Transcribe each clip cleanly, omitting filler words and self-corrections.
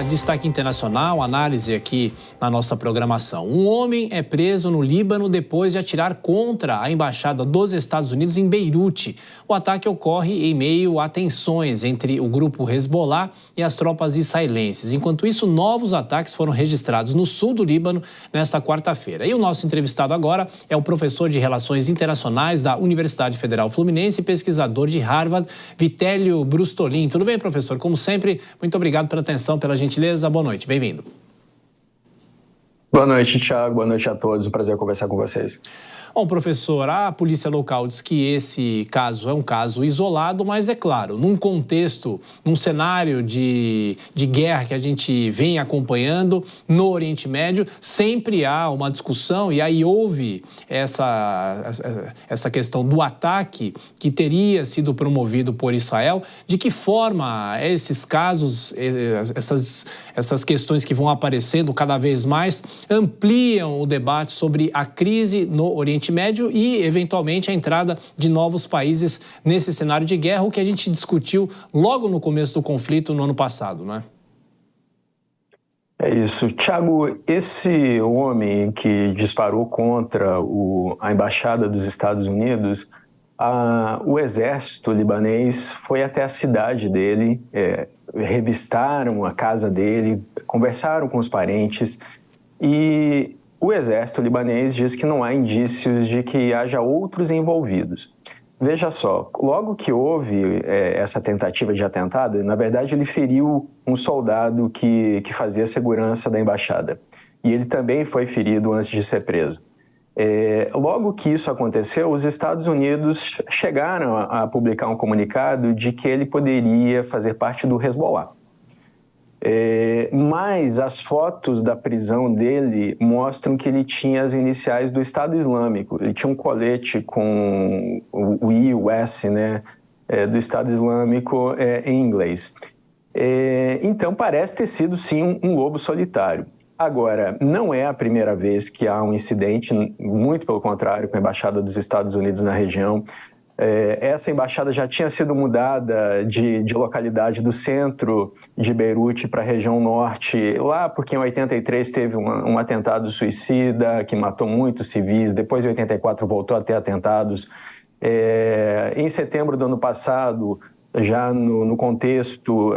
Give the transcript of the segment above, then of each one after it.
Destaque internacional, análise aqui na nossa programação. Um homem é preso no Líbano depois de atirar contra a embaixada dos Estados Unidos em Beirute. O ataque ocorre em meio a tensões entre o grupo Hezbollah e as tropas israelenses. Enquanto isso, novos ataques foram registrados no sul do Líbano nesta quarta-feira. E o nosso entrevistado agora é o professor de Relações Internacionais da Universidade Federal Fluminense e pesquisador de Harvard, Vitélio Brustolin. Tudo bem, professor? Como sempre, muito obrigado pela atenção, pela gentileza. Boa noite, bem-vindo. Boa noite, Thiago. Boa noite a todos. Um prazer conversar com vocês. Bom, professor, a polícia local diz que esse caso é um caso isolado, mas é claro, num contexto, num cenário de guerra que a gente vem acompanhando no Oriente Médio, sempre há uma discussão e aí houve essa questão do ataque que teria sido promovido por Israel. De que forma esses casos, essas questões que vão aparecendo cada vez mais ampliam o debate sobre a crise no Oriente Médio e, eventualmente, a entrada de novos países nesse cenário de guerra, o que a gente discutiu logo no começo do conflito no ano passado, não é? É isso. Thiago, esse homem que disparou contra a embaixada dos Estados Unidos, o exército libanês foi até a cidade dele, revistaram a casa dele, conversaram com os parentes e o exército libanês diz que não há indícios de que haja outros envolvidos. Veja só, logo que houve essa tentativa de atentado, na verdade ele feriu um soldado que fazia segurança da embaixada. E ele também foi ferido antes de ser preso. Logo que isso aconteceu, os Estados Unidos chegaram a publicar um comunicado de que ele poderia fazer parte do Hezbollah. Mas as fotos da prisão dele mostram que ele tinha as iniciais do Estado Islâmico. Ele tinha um colete com o I e o S, né, do Estado Islâmico em inglês. Então parece ter sido sim um lobo solitário. Agora, não é a primeira vez que há um incidente, muito pelo contrário, com a Embaixada dos Estados Unidos na região. Essa embaixada já tinha sido mudada de localidade do centro de Beirute para a região norte, lá porque em 83 teve um atentado suicida que matou muitos civis, depois em 84 voltou a ter atentados. Em setembro do ano passado, já no contexto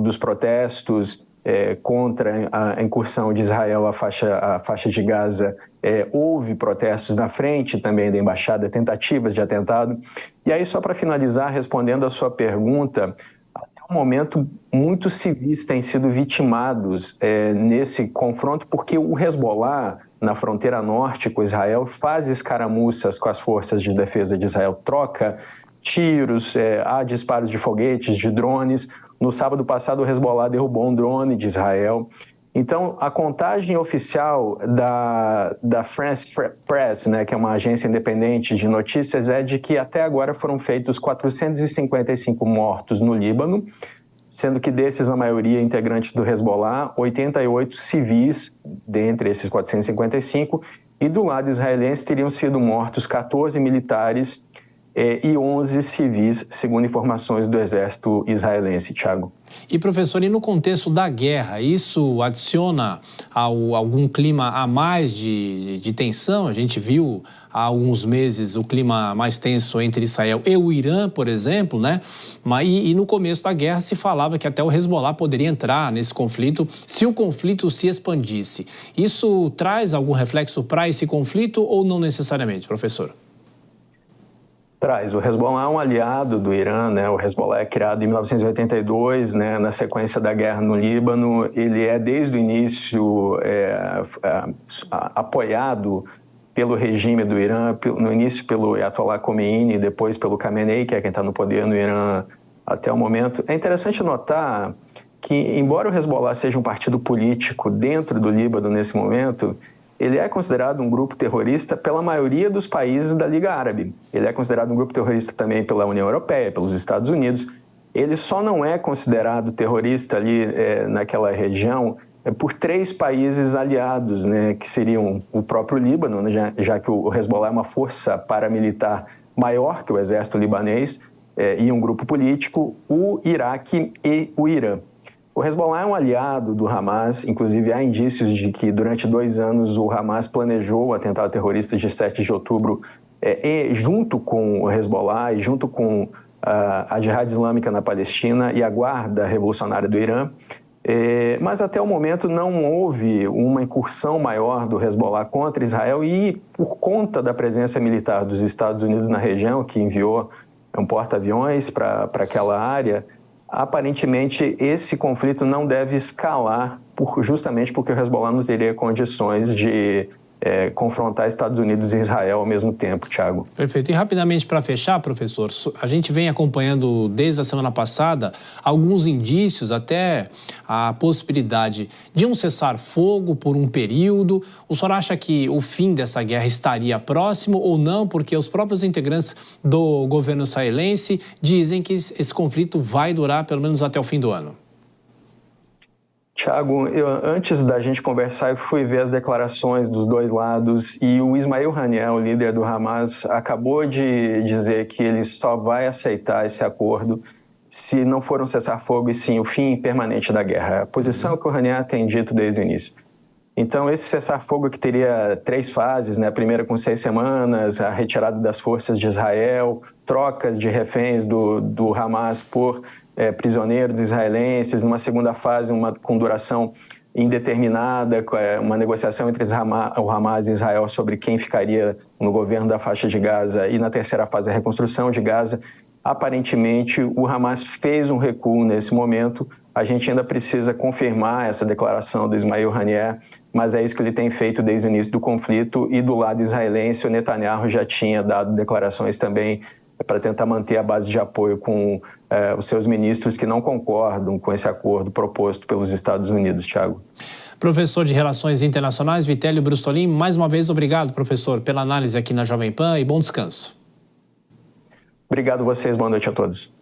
dos protestos contra a incursão de Israel à faixa de Gaza, houve protestos na frente também da embaixada, tentativas de atentado. E aí, só para finalizar, respondendo a sua pergunta, até o momento muitos civis têm sido vitimados nesse confronto, porque o Hezbollah, na fronteira norte com Israel, faz escaramuças com as forças de defesa de Israel, troca tiros, há disparos de foguetes, de drones. No sábado passado, o Hezbollah derrubou um drone de Israel. Então, a contagem oficial da France Press, né, que é uma agência independente de notícias, é de que até agora foram feitos 455 mortos no Líbano, sendo que desses, a maioria integrantes do Hezbollah, 88 civis, dentre esses 455, e do lado israelense teriam sido mortos 14 militares e 11 civis, segundo informações do exército israelense, Thiago. E, professor, e no contexto da guerra, isso adiciona algum clima a mais de tensão? A gente viu há alguns meses o clima mais tenso entre Israel e o Irã, por exemplo, né? E no começo da guerra se falava que até o Hezbollah poderia entrar nesse conflito se o conflito se expandisse. Isso traz algum reflexo para esse conflito ou não necessariamente, professor? Traz. O Hezbollah é um aliado do Irã, né? O Hezbollah é criado em 1982, né? Na sequência da guerra no Líbano. Ele é, desde o início, apoiado pelo regime do Irã, no início pelo Ayatollah Khomeini, depois pelo Khamenei, que é quem está no poder no Irã até o momento. É interessante notar que, embora o Hezbollah seja um partido político dentro do Líbano nesse momento, ele é considerado um grupo terrorista pela maioria dos países da Liga Árabe. Ele é considerado um grupo terrorista também pela União Europeia, pelos Estados Unidos. Ele só não é considerado terrorista ali naquela região por 3 países aliados, né, que seriam o próprio Líbano, né, já que o Hezbollah é uma força paramilitar maior que o exército libanês, e um grupo político, o Iraque e o Irã. O Hezbollah é um aliado do Hamas, inclusive há indícios de que durante 2 anos o Hamas planejou o atentado terrorista de 7 de outubro junto com o Hezbollah e junto com a Jihad Islâmica na Palestina e a Guarda Revolucionária do Irã. Mas até o momento não houve uma incursão maior do Hezbollah contra Israel e por conta da presença militar dos Estados Unidos na região, que enviou um porta-aviões para aquela área, aparentemente esse conflito não deve escalar justamente porque o Hezbollah não teria condições de confrontar Estados Unidos e Israel ao mesmo tempo, Thiago. Perfeito. E rapidamente para fechar, professor, a gente vem acompanhando desde a semana passada alguns indícios, até a possibilidade de um cessar-fogo por um período. O senhor acha que o fim dessa guerra estaria próximo ou não? Porque os próprios integrantes do governo israelense dizem que esse conflito vai durar pelo menos até o fim do ano. Tiago, antes da gente conversar, eu fui ver as declarações dos dois lados e o Ismail Haniyeh, o líder do Hamas, acabou de dizer que ele só vai aceitar esse acordo se não for um cessar-fogo e sim o fim permanente da guerra. A posição que o Haniyeh tem dito desde o início. Então, esse cessar-fogo que teria 3 fases, né? A primeira com 6 semanas, a retirada das forças de Israel, trocas de reféns do Hamas por prisioneiros israelenses, numa segunda fase, com duração indeterminada, uma negociação entre o Hamas e Israel sobre quem ficaria no governo da faixa de Gaza, e na terceira fase, a reconstrução de Gaza. Aparentemente, o Hamas fez um recuo nesse momento. A gente ainda precisa confirmar essa declaração do Ismail Haniyeh, mas é isso que ele tem feito desde o início do conflito. E do lado israelense, o Netanyahu já tinha dado declarações também para tentar manter a base de apoio com os seus ministros que não concordam com esse acordo proposto pelos Estados Unidos, Thiago. Professor de Relações Internacionais, Vitélio Brustolin, mais uma vez obrigado, professor, pela análise aqui na Jovem Pan e bom descanso. Obrigado a vocês, boa noite a todos.